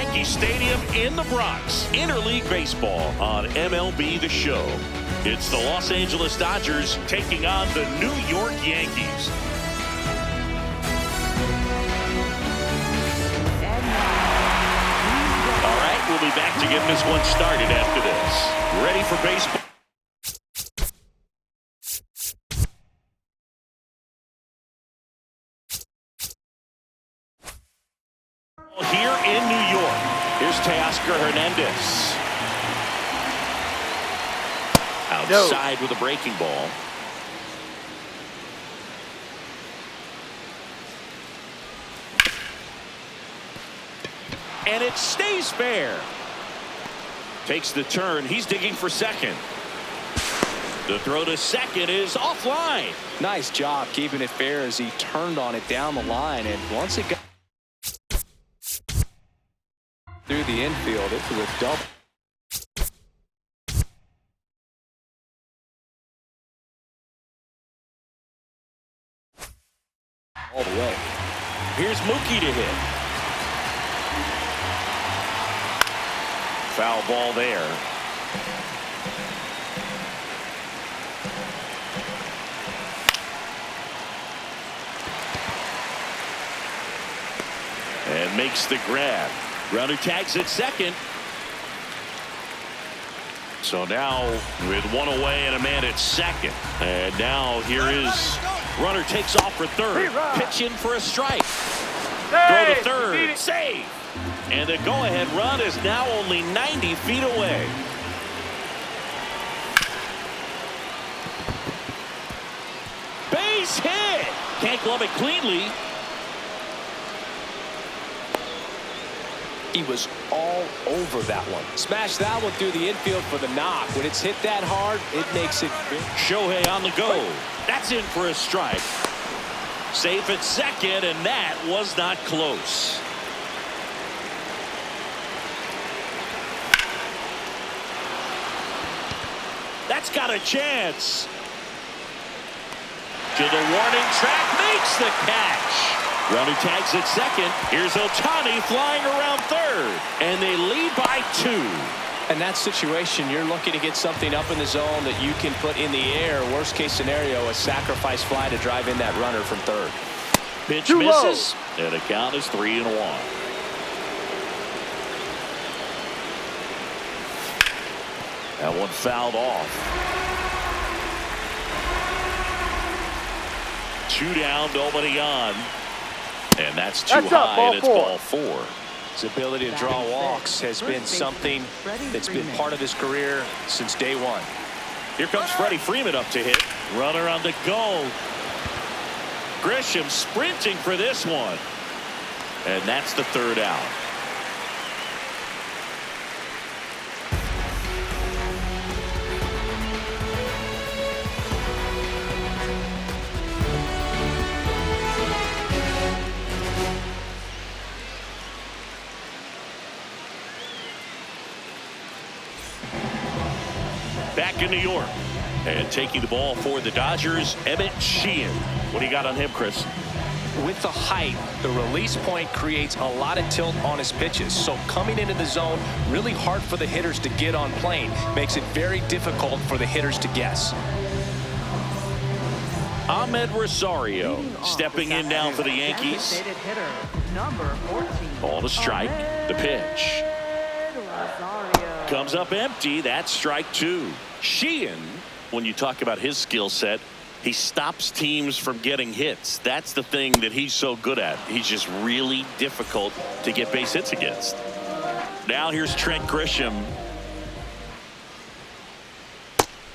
Yankee Stadium in the Bronx. Interleague baseball on MLB The Show. It's the Los Angeles Dodgers taking on the New York Yankees. All right, we'll be back to get this one started after this. Ready for baseball? Here in New York, here's Teoscar Hernandez. Outside with a breaking ball. And it stays fair. Takes the turn. He's digging for second. The throw to second is offline. Nice job keeping it fair as he turned on it down the line. And once it got through the infield, it was a double. All the way. Here's Mookie to hit. Foul ball there. And makes the grab. Runner tags at second. So now with one away and a man at second. And now here is runner takes off for third. Pitch in for a strike. Throw to third. Save. And the go-ahead run is now only 90 feet away. Base hit. Can't glove it cleanly. He was all over that one. Smashed that one through the infield for the knock. When it's hit that hard, it makes it. Shohei on the go. That's in for a strike. Safe at second, and that was not close. That's got a chance. To the warning track, makes the catch. Runner tags at second. Here's Ohtani flying around third. And they lead by 2. In that situation, you're looking to get something up in the zone that you can put in the air. Worst case scenario, a sacrifice fly to drive in that runner from third. Pitch misses. And the count is 3-1. That one fouled off. 2 down, nobody on. And that's too high, and it's ball 4. His ability to draw walks has been something that's been part of his career since day one. Here comes Freddie Freeman up to hit. Runner on the go. Grisham sprinting for this one. And that's the 3rd out. Back in New York. And taking the ball for the Dodgers, Emmett Sheehan. What do you got on him, Chris? With the height, the release point creates a lot of tilt on his pitches. So coming into the zone, really hard for the hitters to get on plane. Makes it very difficult for the hitters to guess. Ahmed Rosario stepping in now for the Yankees. Ball to strike. The pitch. Comes up empty. That's strike 2. Sheehan, when you talk about his skill set, he stops teams from getting hits. That's the thing that he's so good at. He's just really difficult to get base hits against. Now here's Trent Grisham.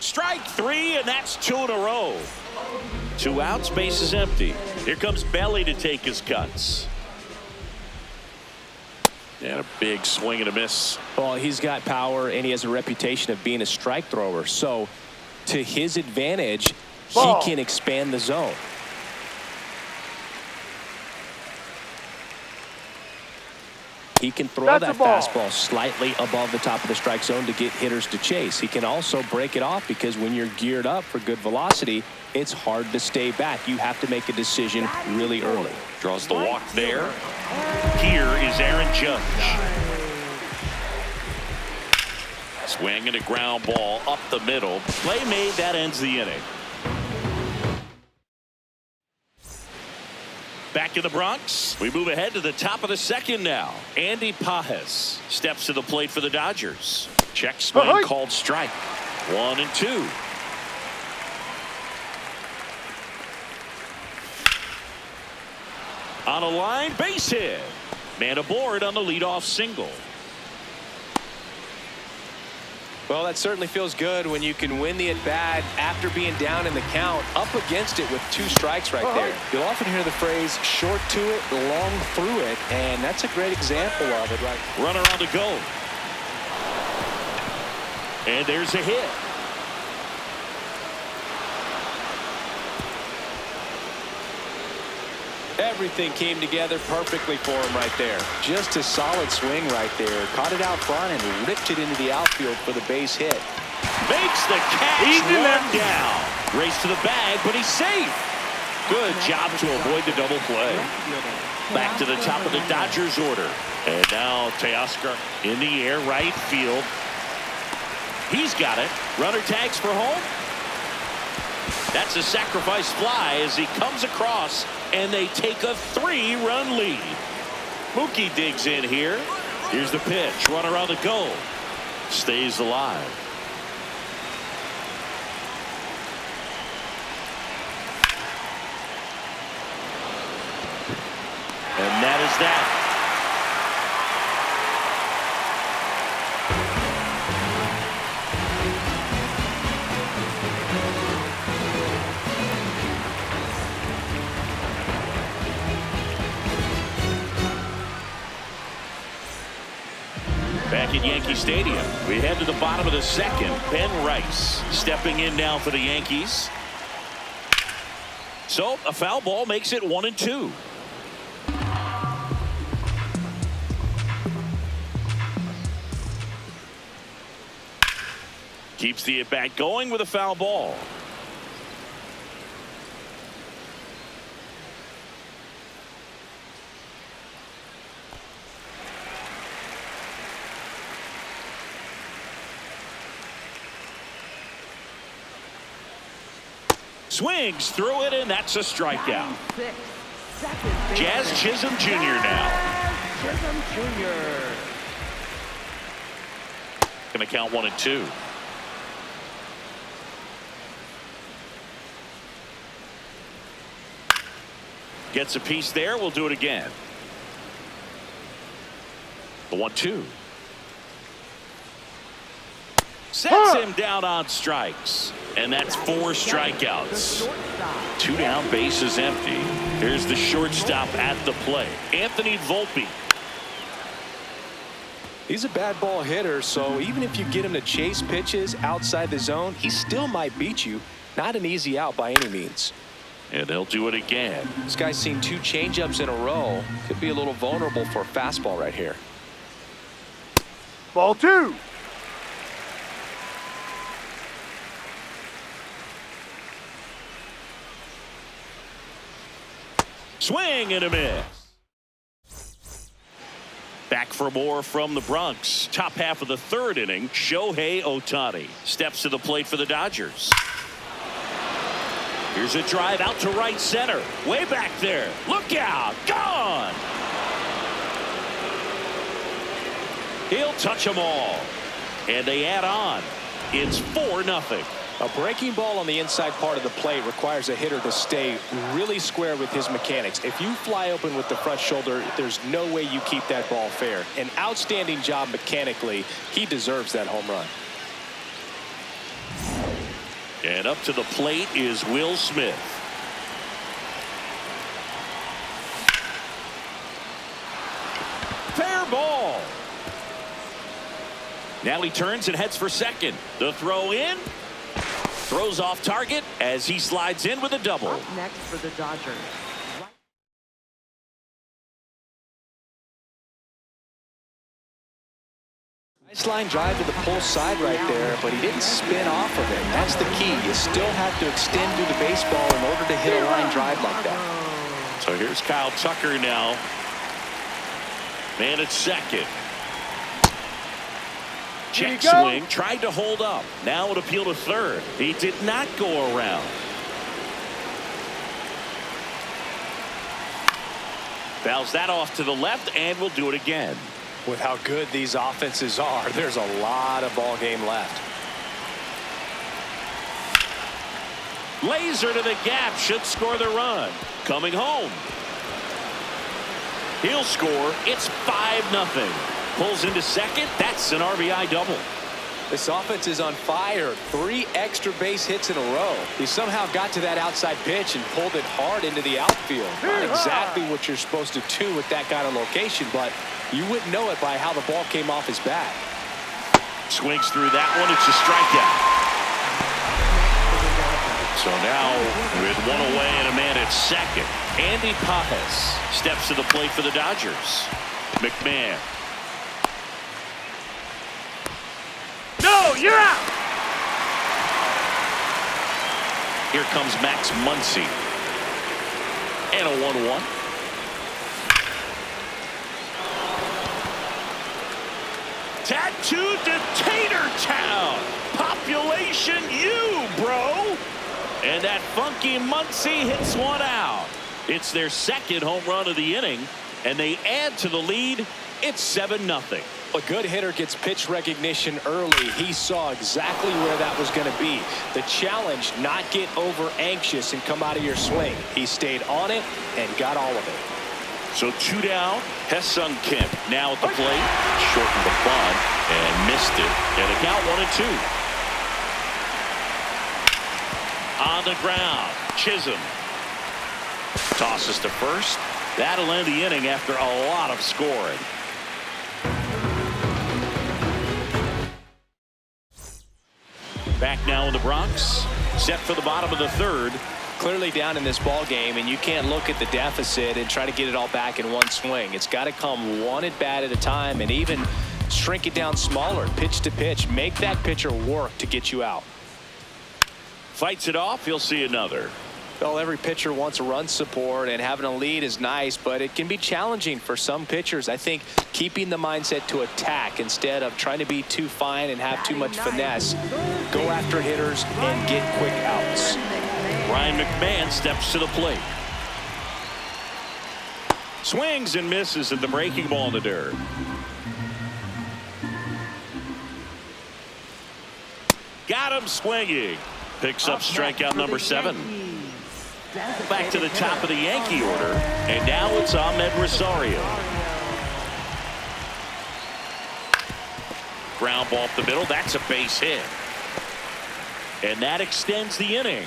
Strike 3, and that's 2 in a row. 2 outs, base is empty. Here comes Belly to take his cuts. And a big swing and a miss. Well, he's got power, and he has a reputation of being a strike thrower. So, to his advantage, he can expand the zone. He can throw that fastball slightly above the top of the strike zone to get hitters to chase. He can also break it off because when you're geared up for good velocity, it's hard to stay back. You have to make a decision really early. Draws the walk there. Here is Aaron Judge. Swing and a ground ball up the middle. Play made. That ends the inning. Back in the Bronx, we move ahead to the top of the second now. Andy Pages steps to the plate for the Dodgers. Check swing called strike. 1-2. On a line, base hit. Man aboard on the leadoff single. Well, that certainly feels good when you can win the at-bat after being down in the count, up against it with 2 strikes right there. You'll often hear the phrase short to it, long through it, and that's a great example of it, right? Runner on the go. And there's a hit. Everything came together perfectly for him right there. Just a solid swing right there. Caught it out front and ripped it into the outfield for the base hit. Makes the catch. One down. Race to the bag, but he's safe. Good job to avoid the double play. Back to the top of the Dodgers order. And now Teoscar in the air, right field. He's got it. Runner tags for home. That's a sacrifice fly as he comes across, and they take a 3-run lead. Mookie digs in here. Here's the pitch. Runner on the go. Stays alive. And that is that. Back at Yankee Stadium, we head to the bottom of the second. Ben Rice stepping in now for the Yankees. So a foul ball makes it 1-2. Keeps the at-bat going with a foul ball. Swings through it, and that's a strikeout. Jazz Chisholm Jr. now. Chisholm Jr. Going to count 1-2. Gets a piece there. We'll do it again. The 1-2. Sets him down on strikes. And that's 4 strikeouts. 2 down, bases empty. Here's the shortstop at the plate, Anthony Volpe. He's a bad ball hitter, so even if you get him to chase pitches outside the zone, he still might beat you. Not an easy out by any means. And they'll do it again. This guy's seen 2 changeups in a row. Could be a little vulnerable for a fastball right here. Ball 2. Swing and a miss. Back for more from the Bronx. Top half of the third inning. Shohei Ohtani steps to the plate for the Dodgers. Here's a drive out to right center. Way back there. Look out. Gone. He'll touch them all. And they add on. It's 4-0. A breaking ball on the inside part of the plate requires a hitter to stay really square with his mechanics. If you fly open with the front shoulder, there's no way you keep that ball fair. An outstanding job mechanically. He deserves that home run. And up to the plate is Will Smith. Fair ball. Now he turns and heads for second. The throw in. Throws off target as he slides in with a double. Up next for the Dodgers. Nice line drive to the pull side right there, but he didn't spin off of it. That's the key. You still have to extend through the baseball in order to hit a line drive like that. So here's Kyle Tucker now. Man at second. Check swing, tried to hold up. Now it appeal to third. He did not go around. Fouls that off to the left and will do it again. With how good these offenses are, there's a lot of ball game left. Laser to the gap, should score the run. Coming home. He'll score. It's 5-0. Pulls into second. That's an RBI double. This offense is on fire. 3 extra base hits in a row. He somehow got to that outside pitch and pulled it hard into the outfield. Not exactly what you're supposed to do with that kind of location, but you wouldn't know it by how the ball came off his bat. Swings through that one. It's a strikeout. So now with 1 away and a man at second, Andy Pajas steps to the plate for the Dodgers. McMahon. No, you're out. Here comes Max Muncy. And a 1-1. Tattooed to Tater Town. Population you, bro. And that funky Muncy hits one out. It's their second home run of the inning, and they add to the lead. It's 7-0. A good hitter gets pitch recognition early. He saw exactly where that was going to be. The challenge, not get over anxious and come out of your swing. He stayed on it and got all of it. So 2 down. Ha-Seong Kim now at the plate. Shortened the bunt and missed it. And a count 1-2. On the ground, Chisholm tosses to first. That'll end the inning after a lot of scoring. Back now in the Bronx, set for the bottom of the third. Clearly down in this ball game, and you can't look at the deficit and try to get it all back in one swing. It's got to come one at bat at a time, and even shrink it down smaller, pitch to pitch. Make that pitcher work to get you out. Fights it off. He'll see another. Well, every pitcher wants a run support, and having a lead is nice, but it can be challenging for some pitchers. I think keeping the mindset to attack instead of trying to be too fine and have too much finesse. Go after hitters and get quick outs. Ryan McMahon steps to the plate. Swings and misses at the breaking ball in the dirt. Got him swinging. Picks up strikeout number 7. Back to the top of the Yankee order, and now it's Ahmed Rosario. Ground ball up the middle. That's a base hit. And that extends the inning.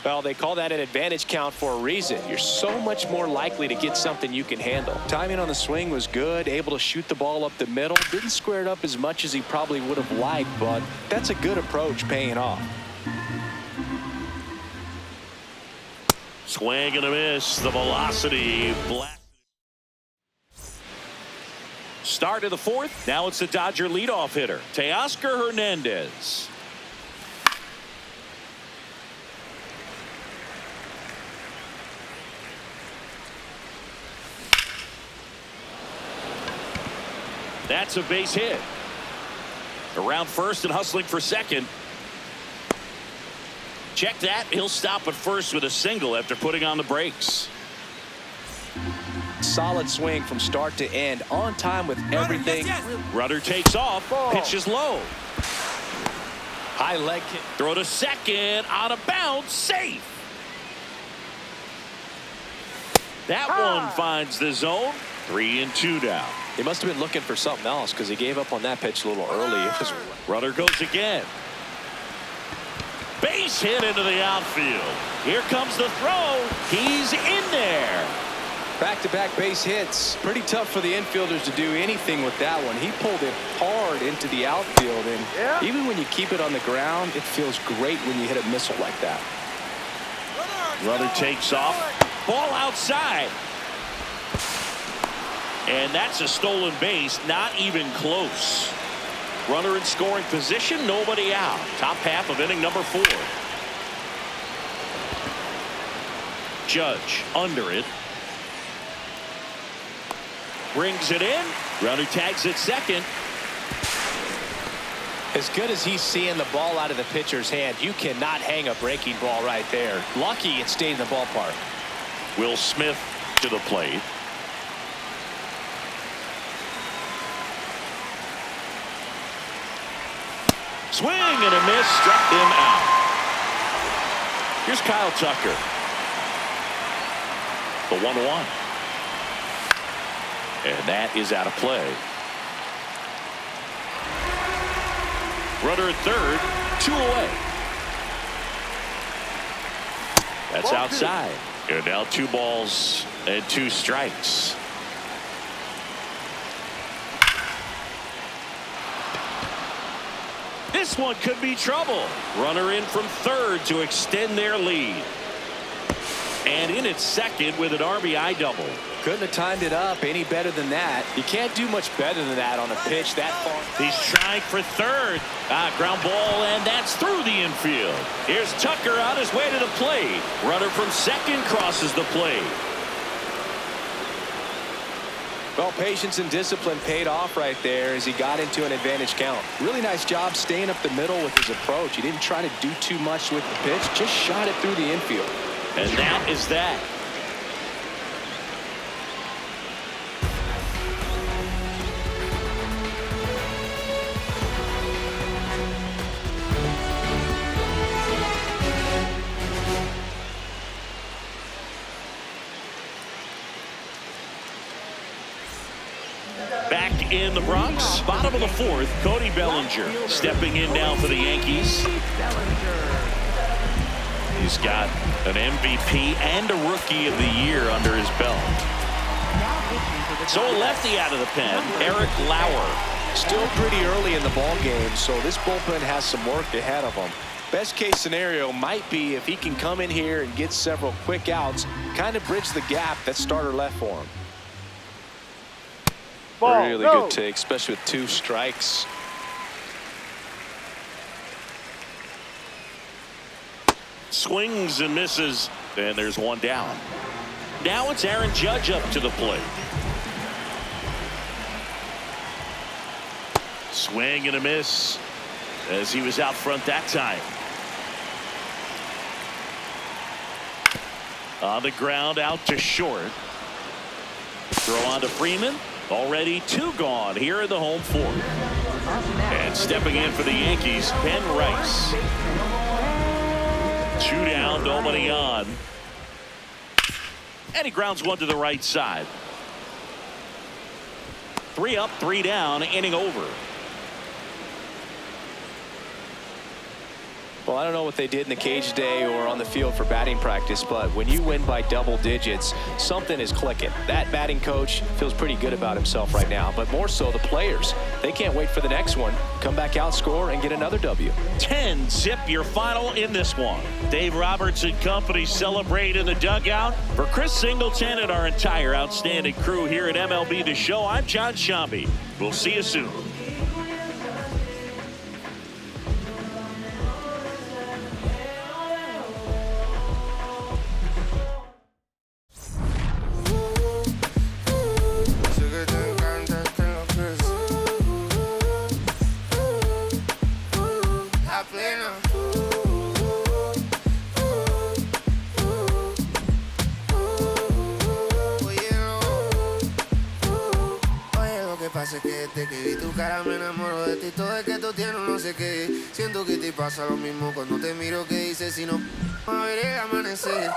Well, they call that an advantage count for a reason. You're so much more likely to get something you can handle. Timing on the swing was good, able to shoot the ball up the middle. Didn't square it up as much as he probably would have liked, but that's a good approach paying off. Swing and a miss. The velocity. Start of the fourth. Now it's the Dodger leadoff hitter, Teoscar Hernandez. That's a base hit. Around first and hustling for second. Check that. He'll stop at first with a single after putting on the brakes. Solid swing from start to end. On time with everything. Runner takes off. Pitch is low. High leg kick. Throw to second. On a bounce. Safe. That one finds the zone. 3-2 down. He must have been looking for something else because he gave up on that pitch a little early. Runner goes again. Base hit into the outfield. Here comes the throw. He's in there. Back-to-back base hits. Pretty tough for the infielders to do anything with that one. He pulled it hard into the outfield, and even when you keep it on the ground, it feels great when you hit a missile like that. Runner takes off. Ball outside. And that's a stolen base, not even close. Runner in scoring position, nobody out. Top half of inning number 4. Judge under it. brings it in. Runner tags at second. As good as he's seeing the ball out of the pitcher's hand, you cannot hang a breaking ball right there. Lucky it stayed in the ballpark. Will Smith to the plate. Swing and a miss, struck him out. Here's Kyle Tucker. The 1-1. And that is out of play. Runner at third, 2 away. That's outside. And now 2 balls and 2 strikes. This one could be trouble. Runner in from third to extend their lead. And in at second with an RBI double. Couldn't have timed it up any better than that. You can't do much better than that on a pitch that far. He's trying for third. Ground ball, and that's through the infield. Here's Tucker on his way to the plate. Runner from second crosses the plate. Well, patience and discipline paid off right there as he got into an advantage count. Really nice job staying up the middle with his approach. He didn't try to do too much with the pitch, just shot it through the infield. And that is that. Back in the Bronx, bottom of the 4th, Cody Bellinger stepping in now for the Yankees. He's got an MVP and a Rookie of the Year under his belt. So a lefty out of the pen, Eric Lauer. Still pretty early in the ball game, so this bullpen has some work ahead of him. Best case scenario might be if he can come in here and get several quick outs, kind of bridge the gap that starter left for him. Really good take, especially with 2 strikes. Swings and misses, and there's 1 down. Now it's Aaron Judge up to the plate. Swing and a miss as he was out front that time. On the ground, out to short. Throw on to Freeman. Already 2 gone here in the home 4th. And stepping in for the Yankees, Ben Rice. 2 down, nobody on. And he grounds 1 to the right side. 3 up, 3 down, inning over. Well, I don't know what they did in the cage today or on the field for batting practice, but when you win by double digits, something is clicking. That batting coach feels pretty good about himself right now, but more so the players. They can't wait for the next one. Come back out, score, and get another W. 10-zip your final in this one. Dave Roberts and company celebrate in the dugout. For Chris Singleton and our entire outstanding crew here at MLB The Show, I'm John Shambi. We'll see you soon. Pasa que desde que vi tu cara me enamoro de ti. Todo es que tú tienes no sé qué. Siento que te pasa lo mismo cuando te miro. Que dices si no a ver el amanecer.